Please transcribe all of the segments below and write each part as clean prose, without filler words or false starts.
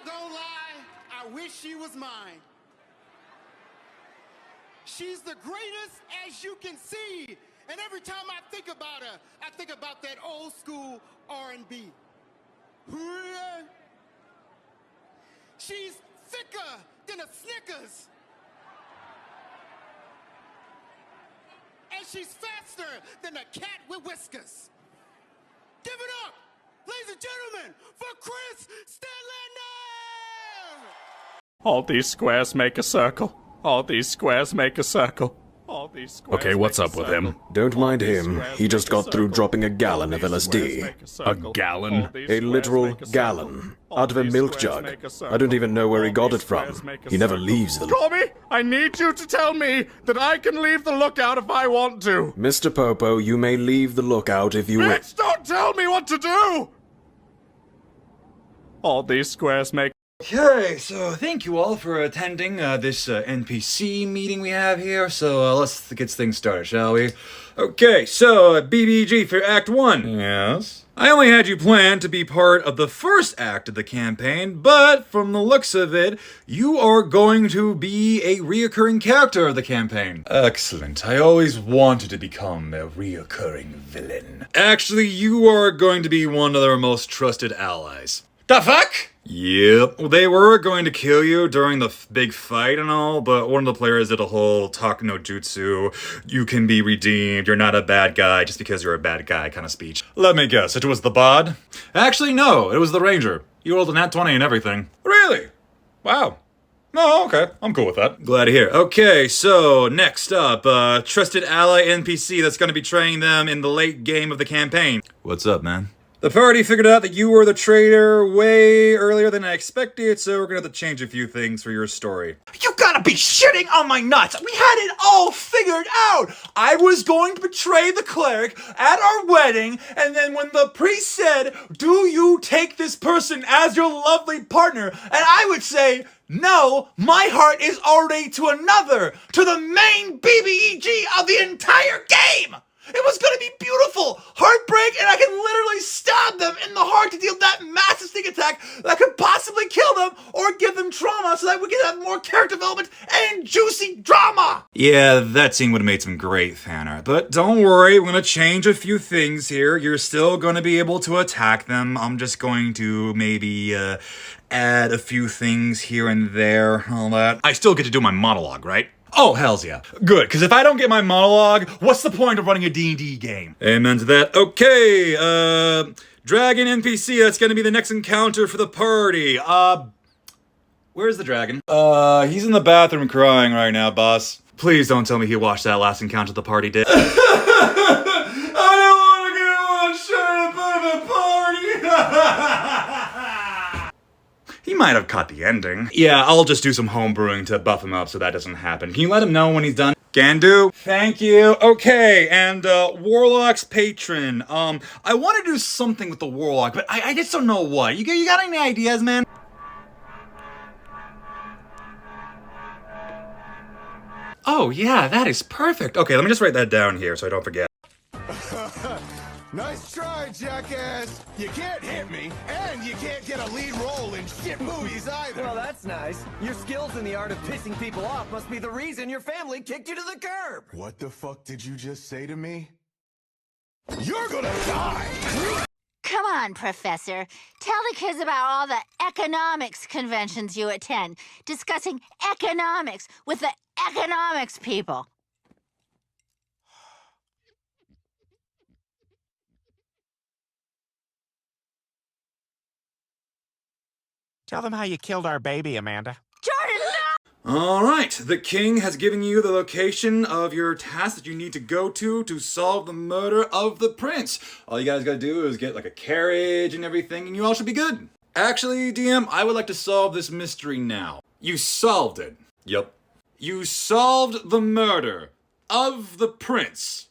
not gonna lie, I wish she was mine. She's the greatest as you can see. And every time I think about her, I think about that old school R&B. She's thicker than a Snickers. And she's faster than a cat with whiskers. Give it up, ladies and gentlemen, for Chris Stanlander! All these squares make a circle. All these squares make a circle. All these squares Okay, what's up with him? Don't mind him. He just got through dropping a gallon of LSD. A gallon? A literal gallon. Out of a milk jug. I don't even know where he got it from. He never leaves the... Tommy, I need you to tell me that I can leave the lookout if I want to. Mr. Popo, you may leave the lookout if you wish. Bitch, don't tell me what to do! All these squares make... Okay, so thank you all for attending this NPC meeting we have here. So let's get things started, shall we? Okay, so BBG for Act 1. Yes? I only had you planned to be part of the first act of the campaign, but from the looks of it, you are going to be a reoccurring character of the campaign. Excellent. I always wanted to become a reoccurring villain. Actually, you are going to be one of their most trusted allies. The fuck? Yep. Well, they were going to kill you during the big fight and all, but one of the players did a whole talk no jutsu, you can be redeemed, you're not a bad guy just because you're a bad guy kind of speech. Let me guess, it was the bod? Actually, no, it was the ranger. You rolled a nat 20 and everything. Really? Wow. Oh, okay. I'm cool with that. Glad to hear. Okay, so next up, trusted ally NPC that's going to be training them in the late game of the campaign. What's up, man? The party figured out that you were the traitor way earlier than I expected, so we're gonna have to change a few things for your story. You gotta be shitting on my nuts! We had it all figured out! I was going to betray the cleric at our wedding, and then when the priest said, "Do you take this person as your lovely partner?" and I would say, "No, my heart is already to another, to the main BBEG of the entire game!" It was gonna be beautiful, heartbreak, and I can literally stab them in the heart to deal that massive sneak attack that could possibly kill them or give them trauma so that we can have more character development and juicy drama! Yeah, that scene would have made some great fan art, but don't worry, we're gonna change a few things here. You're still gonna be able to attack them. I'm just going to maybe, add a few things here and there, all that. I still get to do my monologue, right? Oh, hells yeah. Good, because if I don't get my monologue, what's the point of running a D&D game? Amen to that. Okay, dragon NPC, that's gonna be the next encounter for the party. Where's the dragon? He's in the bathroom crying right now, boss. Please don't tell me he watched that last encounter the party did. I don't want to get one shot at the party! He might have caught the ending. Yeah, I'll just do some home brewing to buff him up so that doesn't happen. Can you let him know when he's done? Can do. Thank you. Okay, and Warlock's patron. I want to do something with the Warlock, but I just don't know what. You got any ideas, man? Oh, yeah, that is perfect. Okay, let me just write that down here so I don't forget. Nice try, jackass. You can't hit me, and you can't get a lead role in shit movies either. Well, that's nice. Your skills in the art of pissing people off must be the reason your family kicked you to the curb. What the fuck did you just say to me? You're gonna die! Come on, Professor. Tell the kids about all the economics conventions you attend, discussing economics with the economics people. Tell them how you killed our baby, Amanda. Jordan, no! Alright, the king has given you the location of your task that you need to go to solve the murder of the prince. All you guys gotta do is get like a carriage and everything, and you all should be good. Actually, DM, I would like to solve this mystery now. You solved it. Yup. You solved the murder of the prince,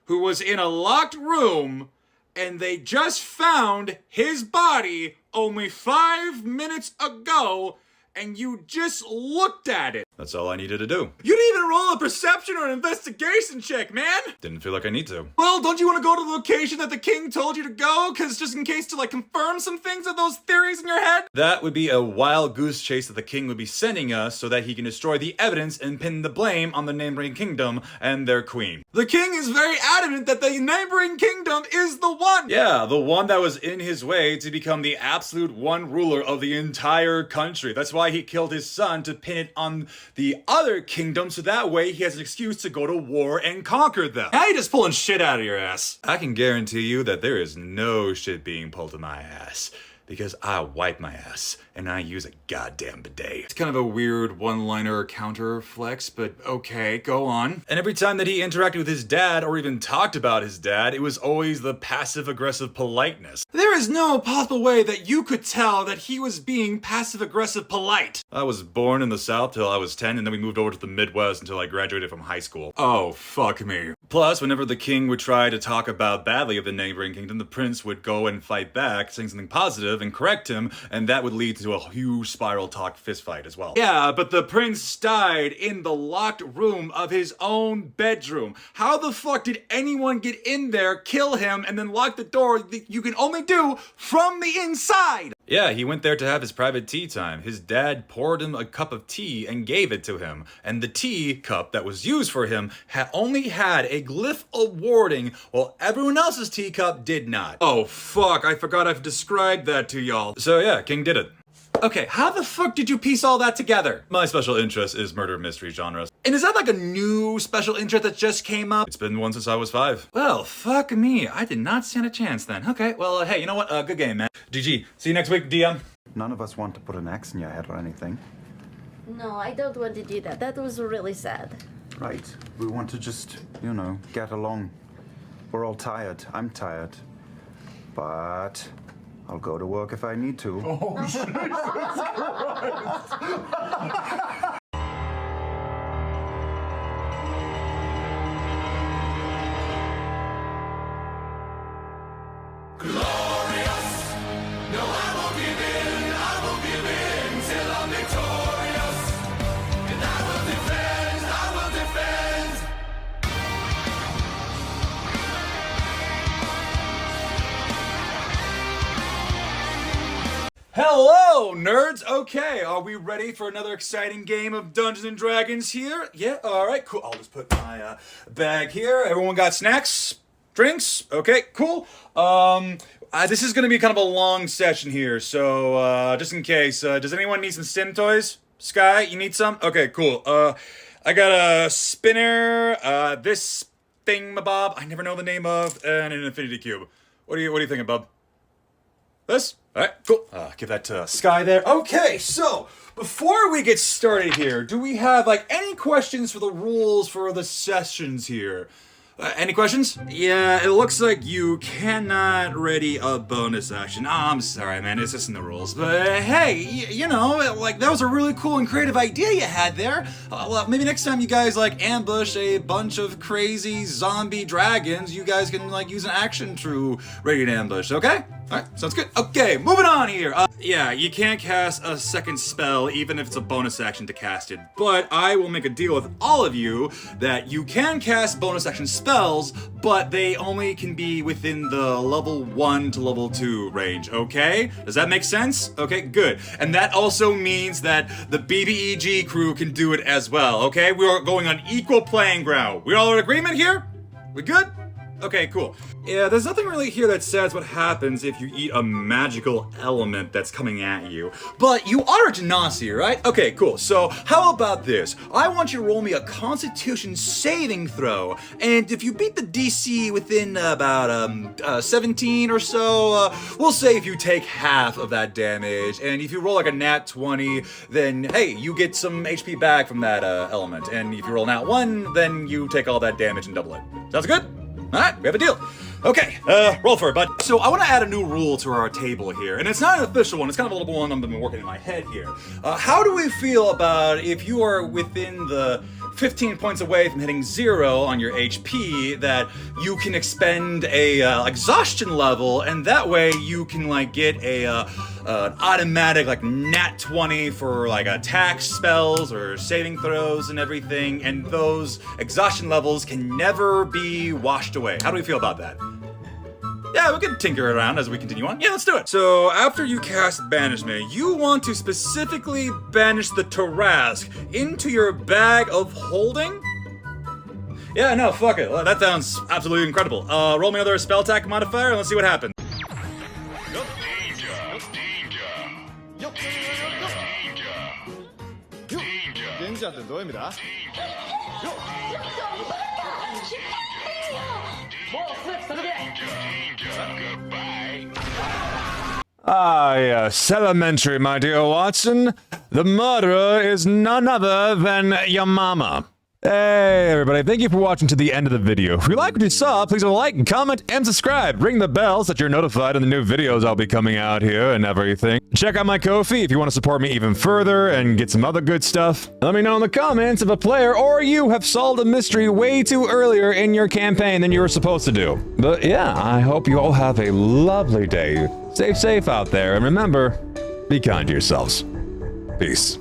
who was in a locked room, and they just found his body only 5 minutes ago, and you just looked at it. That's all I needed to do. You didn't even roll a perception or an investigation check, man! Didn't feel like I need to. Well, don't you want to go to the location that the king told you to go? Cause just in case to like confirm some things of those theories in your head? That would be a wild goose chase that the king would be sending us so that he can destroy the evidence and pin the blame on the neighboring kingdom and their queen. The king is very adamant that the neighboring kingdom is the one! Yeah, the one that was in his way to become the absolute one ruler of the entire country. That's why he killed his son to pin it on the other kingdom so that way he has an excuse to go to war and conquer them. Now you're just pulling shit out of your ass. I can guarantee you that there is no shit being pulled in my ass. Because I wipe my ass, and I use a goddamn bidet. It's kind of a weird one-liner counter flex, but okay, go on. And every time that he interacted with his dad, or even talked about his dad, it was always the passive-aggressive politeness. There is no possible way that you could tell that he was being passive-aggressive polite. I was born in the South till I was 10, and then we moved over to the Midwest until I graduated from high school. Oh, fuck me. Plus, whenever the king would try to talk about badly of the neighboring kingdom, the prince would go and fight back, saying something positive, and correct him, and that would lead to a huge spiral talk fistfight as well. Yeah, but the prince died in the locked room of his own bedroom. How the fuck did anyone get in there, kill him, and then lock the door that you can only do from the inside? Yeah, he went there to have his private tea time. His dad poured him a cup of tea and gave it to him. And the tea cup that was used for him only had a glyph of warding, while everyone else's teacup did not. Oh fuck, I forgot I've described that to y'all. So yeah, King did it. Okay, how the fuck did you piece all that together? My special interest is murder mystery genres. And is that like a new special interest that just came up? It's been one since I was 5. Well, fuck me. I did not stand a chance then. Okay, well, hey, you know what? Good game, man. GG. See you next week, DM. None of us want to put an axe in your head or anything. No, I don't want to do that. That was really sad. Right. We want to just, you know, get along. We're all tired. I'm tired. But I'll go to work if I need to. Oh, Jesus Christ! Hello, nerds! Okay, are we ready for another exciting game of Dungeons and Dragons here? Yeah, alright, cool. I'll just put my bag here. Everyone got snacks? Drinks? Okay, cool. This is gonna be kind of a long session here, so just in case, does anyone need some stim toys? Sky, you need some? Okay, cool. I got a spinner, this thingamabob I never know the name of, and an infinity cube. What are you thinking, bub? This? Alright, cool. Give that to Sky there. Okay, so, before we get started here, do we have, like, any questions for the rules for the sessions here? Any questions? Yeah, it looks like you cannot ready a bonus action. Oh, I'm sorry, man, it's just in the rules. But hey, you know, like, that was a really cool and creative idea you had there. Well, maybe next time you guys, like, ambush a bunch of crazy zombie dragons, you guys can, like, use an action to ready an ambush, okay? Alright, sounds good. Okay, moving on here. Yeah, you can't cast a second spell even if it's a bonus action to cast it, but I will make a deal with all of you that you can cast bonus action spells, but they only can be within the level 1 to level 2 range, okay? Does that make sense? Okay, good. And that also means that the BBEG crew can do it as well, okay? We are going on equal playing ground. We all in agreement here? We good? Okay, cool. Yeah, there's nothing really here that says what happens if you eat a magical element that's coming at you. But you are a Genasi, right? Okay, cool. So, how about this? I want you to roll me a Constitution saving throw, and if you beat the DC within about 17 or so, we'll say if you take half of that damage, and if you roll like a nat 20, then hey, you get some HP back from that element, and if you roll nat 1, then you take all that damage and double it. Sounds good? Alright, we have a deal. Okay, roll for it, bud. So I want to add a new rule to our table here, and it's not an official one, it's kind of a little one I've been working in my head here. How do we feel about if you are within the 15 points away from hitting 0 on your HP, that you can expend a exhaustion level, and that way you can like get an automatic like nat 20 for like attack spells or saving throws and everything, and those exhaustion levels can never be washed away. How do we feel about that? Yeah, we can tinker around as we continue on. Yeah, let's do it. So after you cast Banishment, you want to specifically banish the Tarask into your bag of holding? Yeah, no, fuck it. Well, that sounds absolutely incredible. Roll me another spell attack modifier and let's see what happens. Ah, yes, elementary, my dear Watson. The murderer is none other than your mama. Hey, everybody, thank you for watching to the end of the video. If you like what you saw, please like, comment, and subscribe. Ring the bell so that you're notified of the new videos I'll be coming out here and everything. Check out my Ko-fi if you want to support me even further and get some other good stuff. Let me know in the comments if a player or you have solved a mystery way too earlier in your campaign than you were supposed to do. But yeah, I hope you all have a lovely day. Stay safe out there, and remember, be kind to yourselves. Peace.